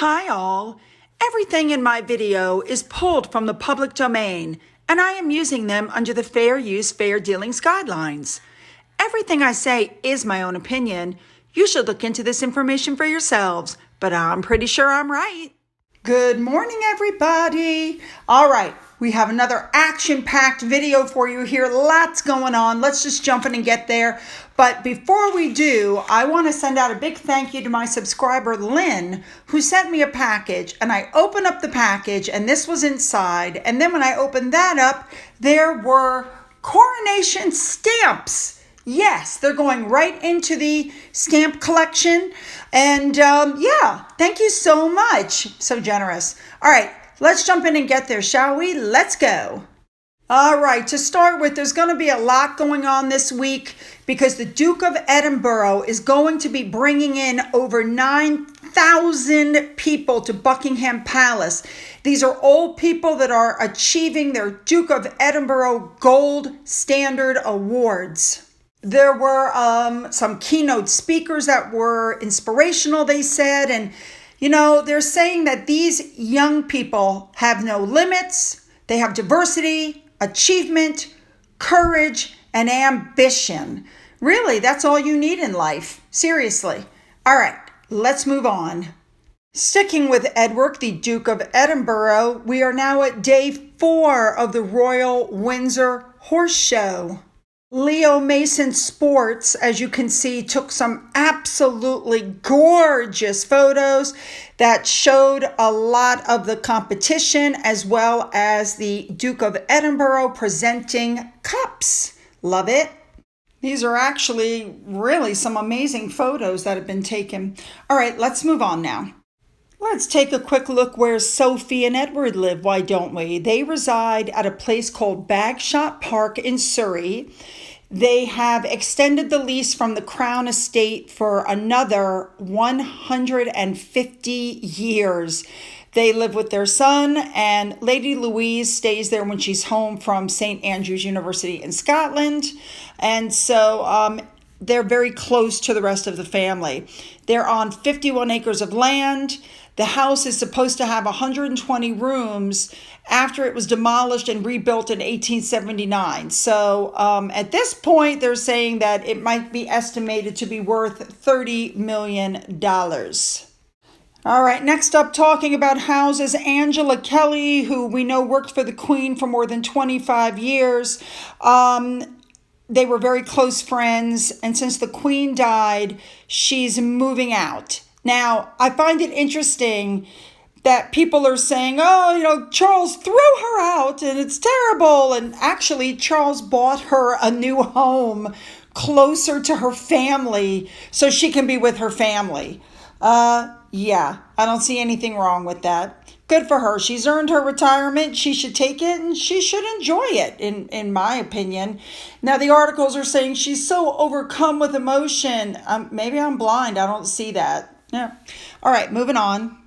Hi all! Everything in my video is pulled from the public domain, and I am using them under the Fair Use, Fair Dealings guidelines. Everything I say is my own opinion. You should look into this information for yourselves, but I'm pretty sure I'm right. Good morning, everybody. All right, we have another action-packed video for you here. Lots going on. Let's just jump in and get there. But before we do, I want to send out a big thank you to my subscriber, Lynn, who sent me a package. And I opened up the package, and this was inside. And then when I opened that up, there were coronation stamps. Yes, they're going right into the stamp collection. And yeah, thank you so much. So generous. All right, let's jump in and get there, shall we? Let's go. All right, to start with, there's going to be a lot going on this week because the Duke of Edinburgh is going to be bringing in over 9,000 people to Buckingham Palace. These are all people that are achieving their Duke of Edinburgh Gold Standard Awards. There were some keynote speakers that were inspirational, they said. And, you know, they're saying that these young people have no limits. They have diversity, achievement, courage, and ambition. Really, that's all you need in life. Seriously. All right, let's move on. Sticking with Edward, the Duke of Edinburgh, we are now at day 4 of the Royal Windsor Horse Show. Leo Mason Sports, as you can see, took some absolutely gorgeous photos that showed a lot of the competition as well as the Duke of Edinburgh presenting cups. Love it. These are actually really some amazing photos that have been taken. All right, let's move on now. Let's take a quick look where Sophie and Edward live, why don't we? They reside at a place called Bagshot Park in Surrey. They have extended the lease from the Crown Estate for another 150 years. They live with their son, and Lady Louise stays there when she's home from St. Andrews University in Scotland. And so they're very close to the rest of the family. They're on 51 acres of land. The house is supposed to have 120 rooms after it was demolished and rebuilt in 1879. So at this point, they're saying that it might be estimated to be worth $30 million. All right, next up, talking about houses, Angela Kelly, who we know worked for the Queen for more than 25 years. They were very close friends, and since the Queen died, she's moving out. Now, I find it interesting that people are saying, oh, you know, Charles threw her out and it's terrible. And actually, Charles bought her a new home closer to her family so she can be with her family. Yeah, I don't see anything wrong with that. Good for her. She's earned her retirement. She should take it and she should enjoy it, in my opinion. Now, the articles are saying she's so overcome with emotion. Maybe I'm blind. I don't see that. Yeah. All right, moving on.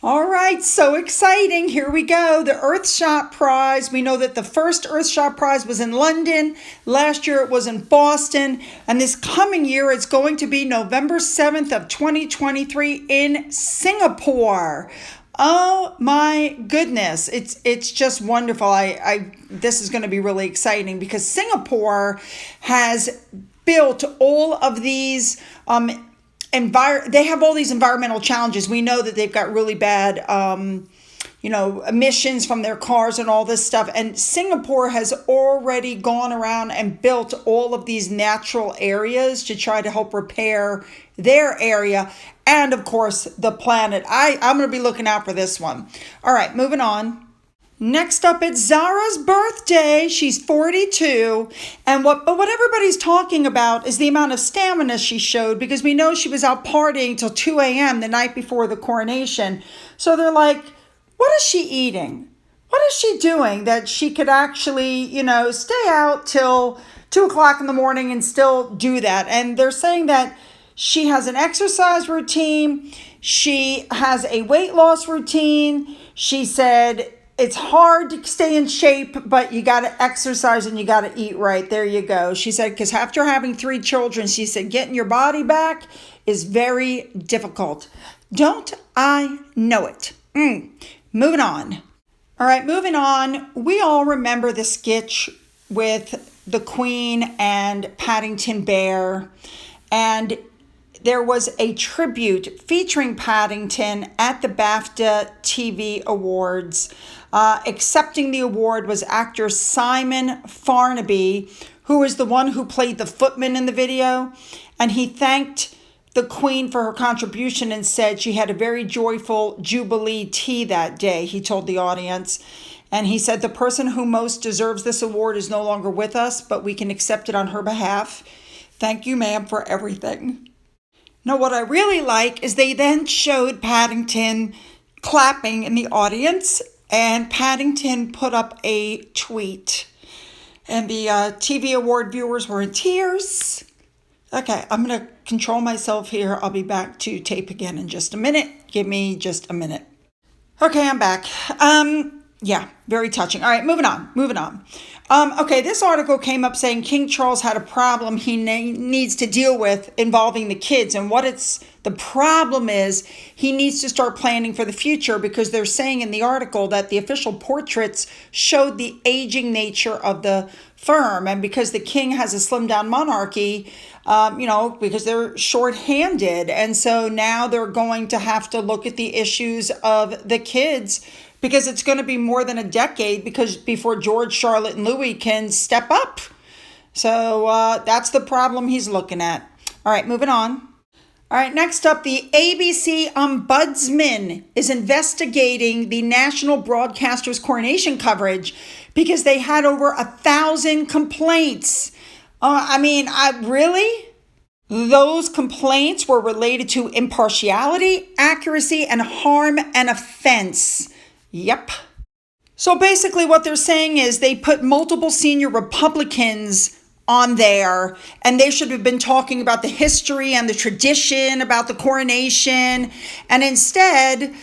All right, so exciting. Here we go. The Earthshot Prize. We know that the first Earthshot Prize was in London. Last year it was in Boston. And this coming year it's going to be November 7th of 2023 in Singapore. Oh my goodness. It's just wonderful. This is going to be really exciting because Singapore has built all of these they have all these environmental challenges. We know that they've got really bad, emissions from their cars and all this stuff. And Singapore has already gone around and built all of these natural areas to try to help repair their area. And of course, the planet. I'm going to be looking out for this one. All right, moving on. Next up, it's Zara's birthday. She's 42. And what everybody's talking about is the amount of stamina she showed because we know she was out partying till 2 a.m. the night before the coronation. So they're like, what is she eating? What is she doing that she could actually, stay out till 2 o'clock in the morning and still do that? And they're saying that she has an exercise routine. She has a weight loss routine. She said it's hard to stay in shape, but you got to exercise and you got to eat right. There you go. She said, because after having 3 children, she said, getting your body back is very difficult. Don't I know it? Moving on. All right, moving on. We all remember the sketch with the Queen and Paddington Bear, and there was a tribute featuring Paddington at the BAFTA TV Awards. Accepting the award was actor Simon Farnaby, who is the one who played the footman in the video, and he thanked the Queen for her contribution and said she had a very joyful Jubilee tea that day, he told the audience. And he said the person who most deserves this award is no longer with us, but we can accept it on her behalf. Thank you, ma'am, for everything. Now, what I really like is they then showed Paddington clapping in the audience, and Paddington put up a tweet. And the TV award viewers were in tears. Okay, I'm going to control myself here. I'll be back to tape again in just a minute. Give me just a minute. Okay, I'm back. Yeah, very touching. All right, moving on. Okay, this article came up saying King Charles had a problem he needs to deal with involving the kids. And the problem is he needs to start planning for the future, because they're saying in the article that the official portraits showed the aging nature of the firm. And because the king has a slimmed down monarchy, because they're short-handed. And so now they're going to have to look at the issues of the kids, because it's going to be more than a decade before George, Charlotte, and Louis can step up. So that's the problem he's looking at. All right, moving on. All right, next up, the ABC Ombudsman is investigating the national broadcaster's coronation coverage because they had over 1,000 complaints. Really? Those complaints were related to impartiality, accuracy, and harm and offense. Yep. So basically what they're saying is they put multiple senior Republicans on there, and they should have been talking about the history and the tradition about the coronation. And instead,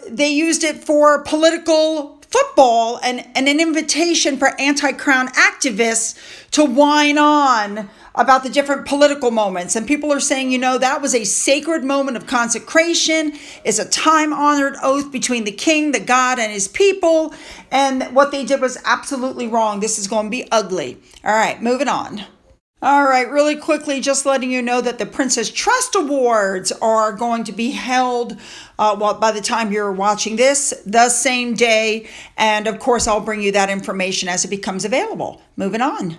they used it for political football and an invitation for anti-crown activists to whine on about the different political moments. And people are saying, that was a sacred moment of consecration. It's a time-honored oath between the king, the God, and his people. And what they did was absolutely wrong. This is going to be ugly. All right, moving on. All right, really quickly, just letting you know that the Princess Trust Awards are going to be held, by the time you're watching this, the same day. And of course, I'll bring you that information as it becomes available. Moving on.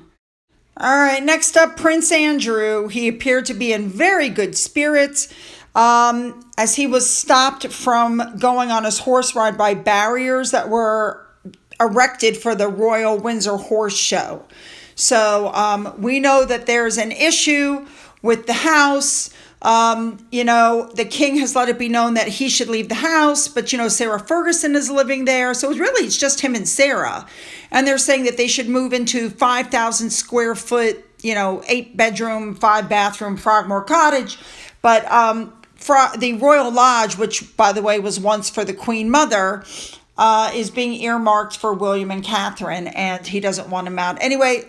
All right, next up, Prince Andrew. He appeared to be in very good spirits as he was stopped from going on his horse ride by barriers that were erected for the Royal Windsor Horse Show. So we know that there's an issue with the house. The king has let it be known that he should leave the house, but Sarah Ferguson is living there. So it's just him and Sarah. And they're saying that they should move into 5,000 square foot, 8-bedroom, 5-bathroom Frogmore Cottage. But the Royal Lodge, which by the way was once for the Queen Mother, is being earmarked for William and Catherine, and he doesn't want him out. Anyway,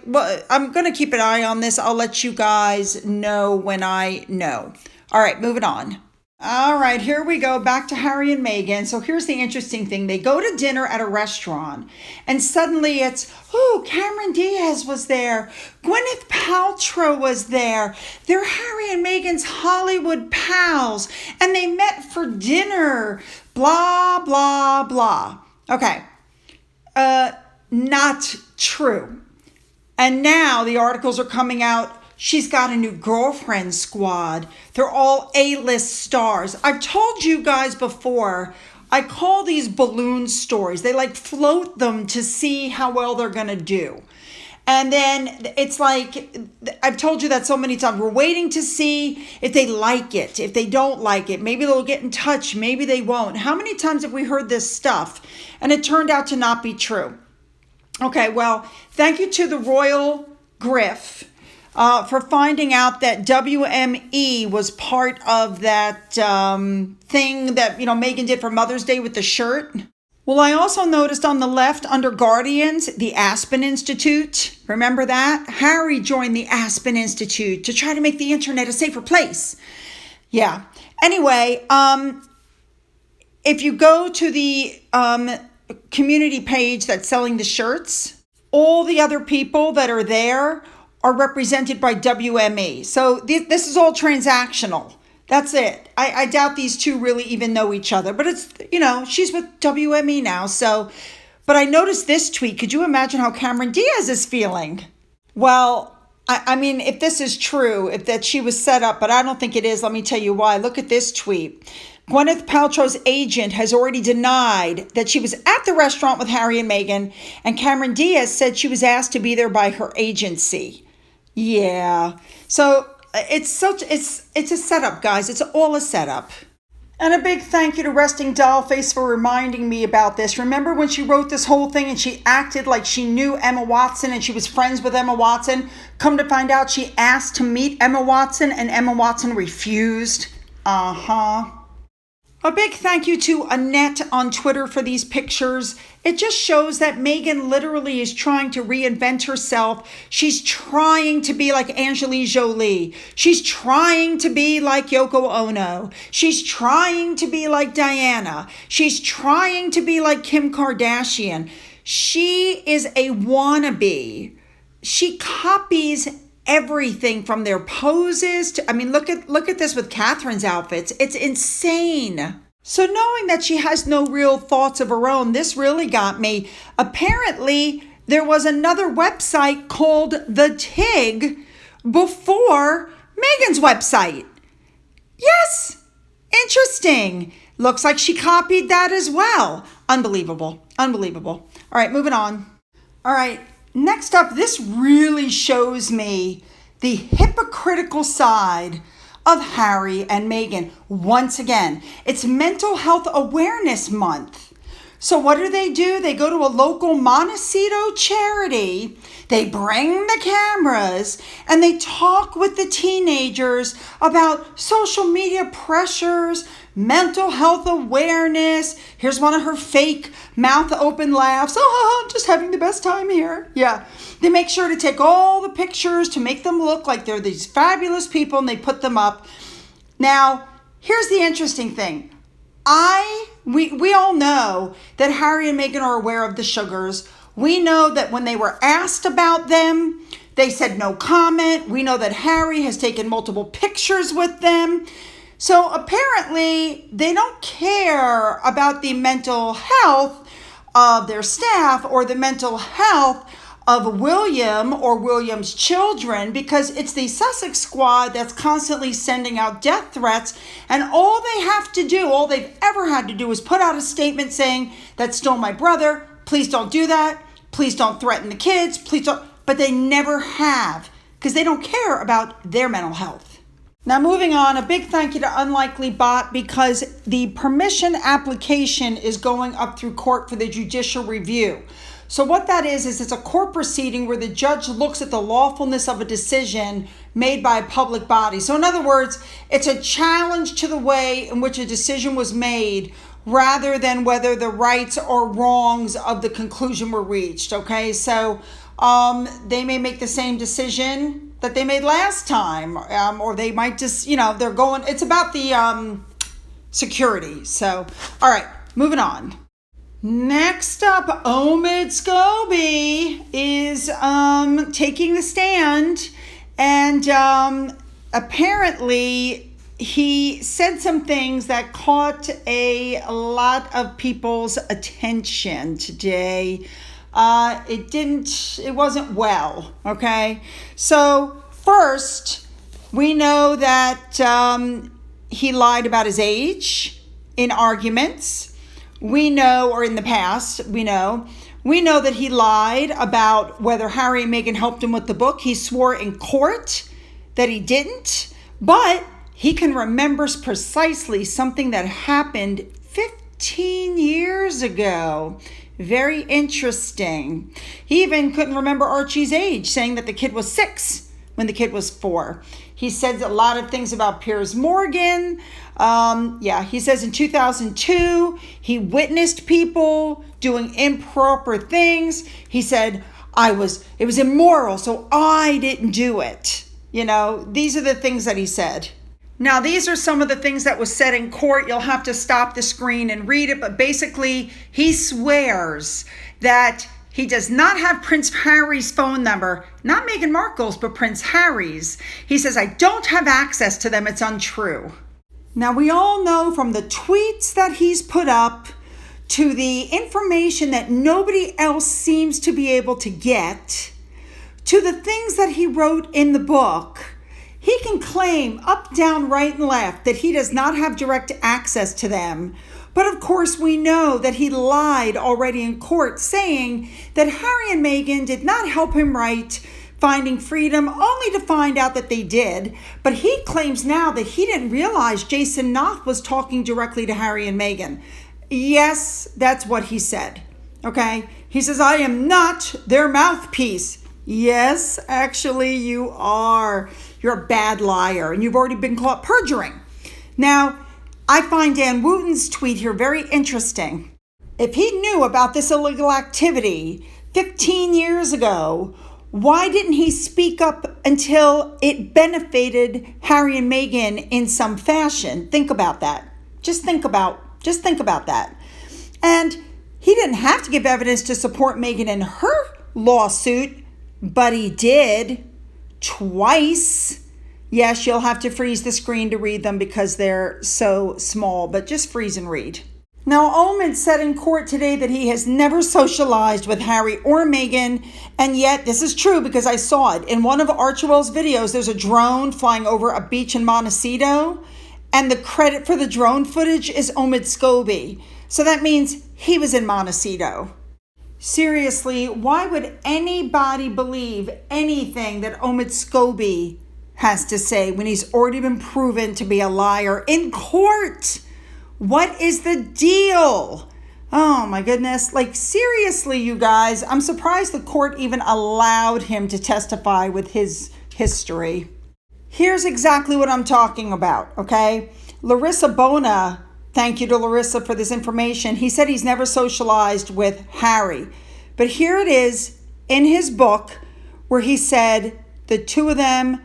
I'm going to keep an eye on this. I'll let you guys know when I know. All right, moving on. All right, here we go. Back to Harry and Meghan. So here's the interesting thing. They go to dinner at a restaurant, and suddenly it's, Cameron Diaz was there. Gwyneth Paltrow was there. They're Harry and Meghan's Hollywood pals, and they met for dinner. Blah, blah, blah. Okay. Not true. And now the articles are coming out. She's got a new girlfriend squad. They're all A-list stars. I've told you guys before, I call these balloon stories. They float them to see how well they're going to do. And then it's I've told you that so many times. We're waiting to see if they like it. If they don't like it, maybe they'll get in touch. Maybe they won't. How many times have we heard this stuff? And it turned out to not be true. Okay, well, thank you to the Royal Griff for finding out that WME was part of that thing that, Meghan did for Mother's Day with the shirt. Well, I also noticed on the left under Guardians, the Aspen Institute. Remember that? Harry joined the Aspen Institute to try to make the internet a safer place. Yeah. Anyway, if you go to the community page that's selling the shirts, all the other people that are there are represented by WME. So this is all transactional. That's it. I doubt these two really even know each other, but it's, she's with WME now. So, but I noticed this tweet. Could you imagine how Cameron Diaz is feeling? Well, I mean, if this is true, if that she was set up, but I don't think it is, let me tell you why. Look at this tweet. Gwyneth Paltrow's agent has already denied that she was at the restaurant with Harry and Meghan, and Cameron Diaz said she was asked to be there by her agency. Yeah. So it's a setup, guys. It's all a setup. And a big thank you to Resting Dollface for reminding me about this. Remember when she wrote this whole thing and she acted like she knew Emma Watson and she was friends with Emma Watson? Come to find out, she asked to meet Emma Watson and Emma Watson refused. A big thank you to Annette on Twitter for these pictures. It just shows that Meghan literally is trying to reinvent herself. She's trying to be like Angelina Jolie. She's trying to be like Yoko Ono. She's trying to be like Diana. She's trying to be like Kim Kardashian. She is a wannabe. She copies everything from their poses to, look at this with Catherine's outfits. It's insane. So knowing that she has no real thoughts of her own, this really got me. Apparently, there was another website called The Tig before Meghan's website. Yes, interesting. Looks like she copied that as well. Unbelievable. All right, moving on. All right. Next up, this really shows me the hypocritical side of Harry and Meghan. Once again, it's Mental Health Awareness Month. So what do? They go to a local Montecito charity. They bring the cameras and they talk with the teenagers about social media pressures, mental health awareness. Here's one of her fake mouth open laughs. Oh, I'm just having the best time here. Yeah. They make sure to take all the pictures to make them look like they're these fabulous people and they put them up. Now, here's the interesting thing. We all know that Harry and Meghan are aware of the sugars. We know that when they were asked about them, they said no comment. We know that Harry has taken multiple pictures with them. So apparently they don't care about the mental health of their staff or the mental health of William or William's children, because it's the Sussex squad that's constantly sending out death threats. And all they've ever had to do is put out a statement saying, "That's still my brother. Please don't do that. Please don't threaten the kids. Please don't." But they never have, because they don't care about their mental health. Now, moving on, a big thank you to Unlikely Bot, because the permission application is going up through court for the judicial review. So what that is it's a court proceeding where the judge looks at the lawfulness of a decision made by a public body. So in other words, it's a challenge to the way in which a decision was made rather than whether the rights or wrongs of the conclusion were reached. Okay, so they may make the same decision that they made last time, or they might just, it's about the security. So, all right, moving on. Next up, Omid Scobie is taking the stand, and apparently he said some things that caught a lot of people's attention today. It wasn't well, okay? So first, we know that he lied about his age in arguments. We know, or in the past, we know that he lied about whether Harry and Meghan helped him with the book. He swore in court that he didn't, but he can remember precisely something that happened 15 years ago. Very interesting. He even couldn't remember Archie's age, saying that the kid was 6 when the kid was 4. He said a lot of things about Piers Morgan. He says in 2002, he witnessed people doing improper things. He said, it was immoral, so I didn't do it. These are the things that he said. Now, these are some of the things that was said in court. You'll have to stop the screen and read it. But basically, he swears that he does not have Prince Harry's phone number, not Meghan Markle's, but Prince Harry's. He says, I don't have access to them. It's untrue. Now, we all know from the tweets that he's put up to the information that nobody else seems to be able to get, to the things that he wrote in the book, he can claim up, down, right, and left that he does not have direct access to them. But of course, we know that he lied already in court, saying that Harry and Meghan did not help him write Finding Freedom, only to find out that they did. But he claims now that he didn't realize Jason Knopf was talking directly to Harry and Meghan. Yes, that's what he said. Okay? He says, I am not their mouthpiece. Yes, actually you are. You're a bad liar, and you've already been caught perjuring. Now, I find Dan Wooten's tweet here very interesting. If he knew about this illegal activity 15 years ago, why didn't he speak up until it benefited Harry and Meghan in some fashion? Think about that. Just think about that. And he didn't have to give evidence to support Meghan in her lawsuit, but he did twice. Yes, you'll have to freeze the screen to read them because they're so small, but just freeze and read. Now, Omid said in court today that he has never socialized with Harry or Meghan, and yet this is true because I saw it. In one of Archewell's videos, there's a drone flying over a beach in Montecito, and the credit for the drone footage is Omid Scobie. So that means he was in Montecito. Seriously, why would anybody believe anything that Omid Scobie has to say when he's already been proven to be a liar in court? What is the deal? Oh my goodness. Like, seriously, you guys, I'm surprised the court even allowed him to testify with his history. Here's exactly what I'm talking about, okay? Larissa Bona, thank you to Larissa for this information. He said he's never socialized with Harry. But here it is in his book where he said the two of them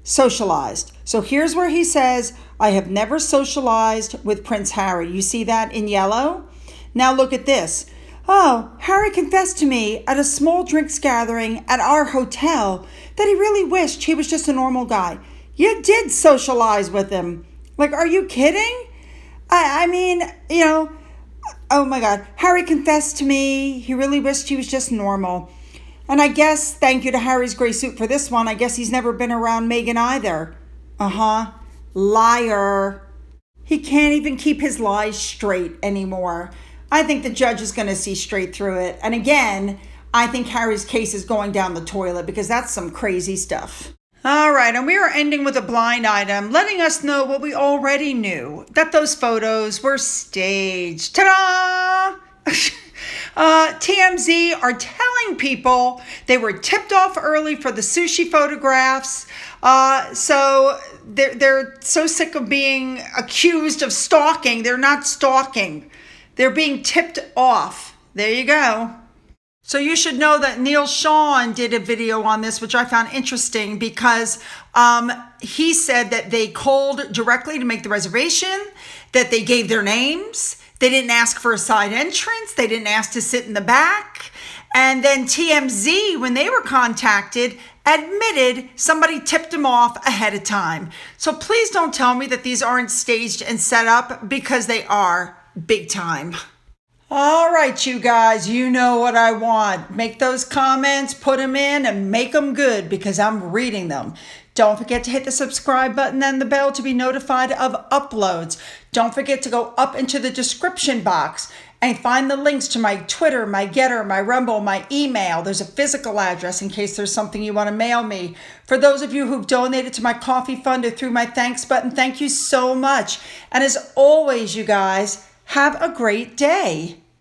socialized. So here's where he says, I have never socialized with Prince Harry. You see that in yellow? Now look at this. Oh, Harry confessed to me at a small drinks gathering at our hotel that he really wished he was just a normal guy. You did socialize with him. Like, are you kidding? I mean, you know, oh my God. Harry confessed to me he really wished he was just normal. And I guess, thank you to Harry's gray suit for this one, I guess he's never been around Meghan either. Liar. He can't even keep his lies straight anymore. I think the judge is going to see straight through it. And again, I think Harry's case is going down the toilet because that's some crazy stuff. All right, and we are ending with a blind item, letting us know what we already knew, that those photos were staged. Ta-da! TMZ are telling people they were tipped off early for the sushi photographs. So they're so sick of being accused of stalking. They're not stalking. They're being tipped off. There you go. So you should know that Neil Sean did a video on this, which I found interesting because he said that they called directly to make the reservation, that they gave their names. They didn't ask for a side entrance. They didn't ask to sit in the back. And then TMZ, when they were contacted, admitted somebody tipped them off ahead of time. So please don't tell me that these aren't staged and set up, because they are big time. All right, you guys, you know what I want. Make those comments, put them in, and make them good because I'm reading them. Don't forget to hit the subscribe button and the bell to be notified of uploads. Don't forget to go up into the description box and find the links to my Twitter, my Getter, my Rumble, my email. There's a physical address in case there's something you want to mail me. For those of you who've donated to my coffee fund or through my thanks button, thank you so much. And as always, you guys, have a great day.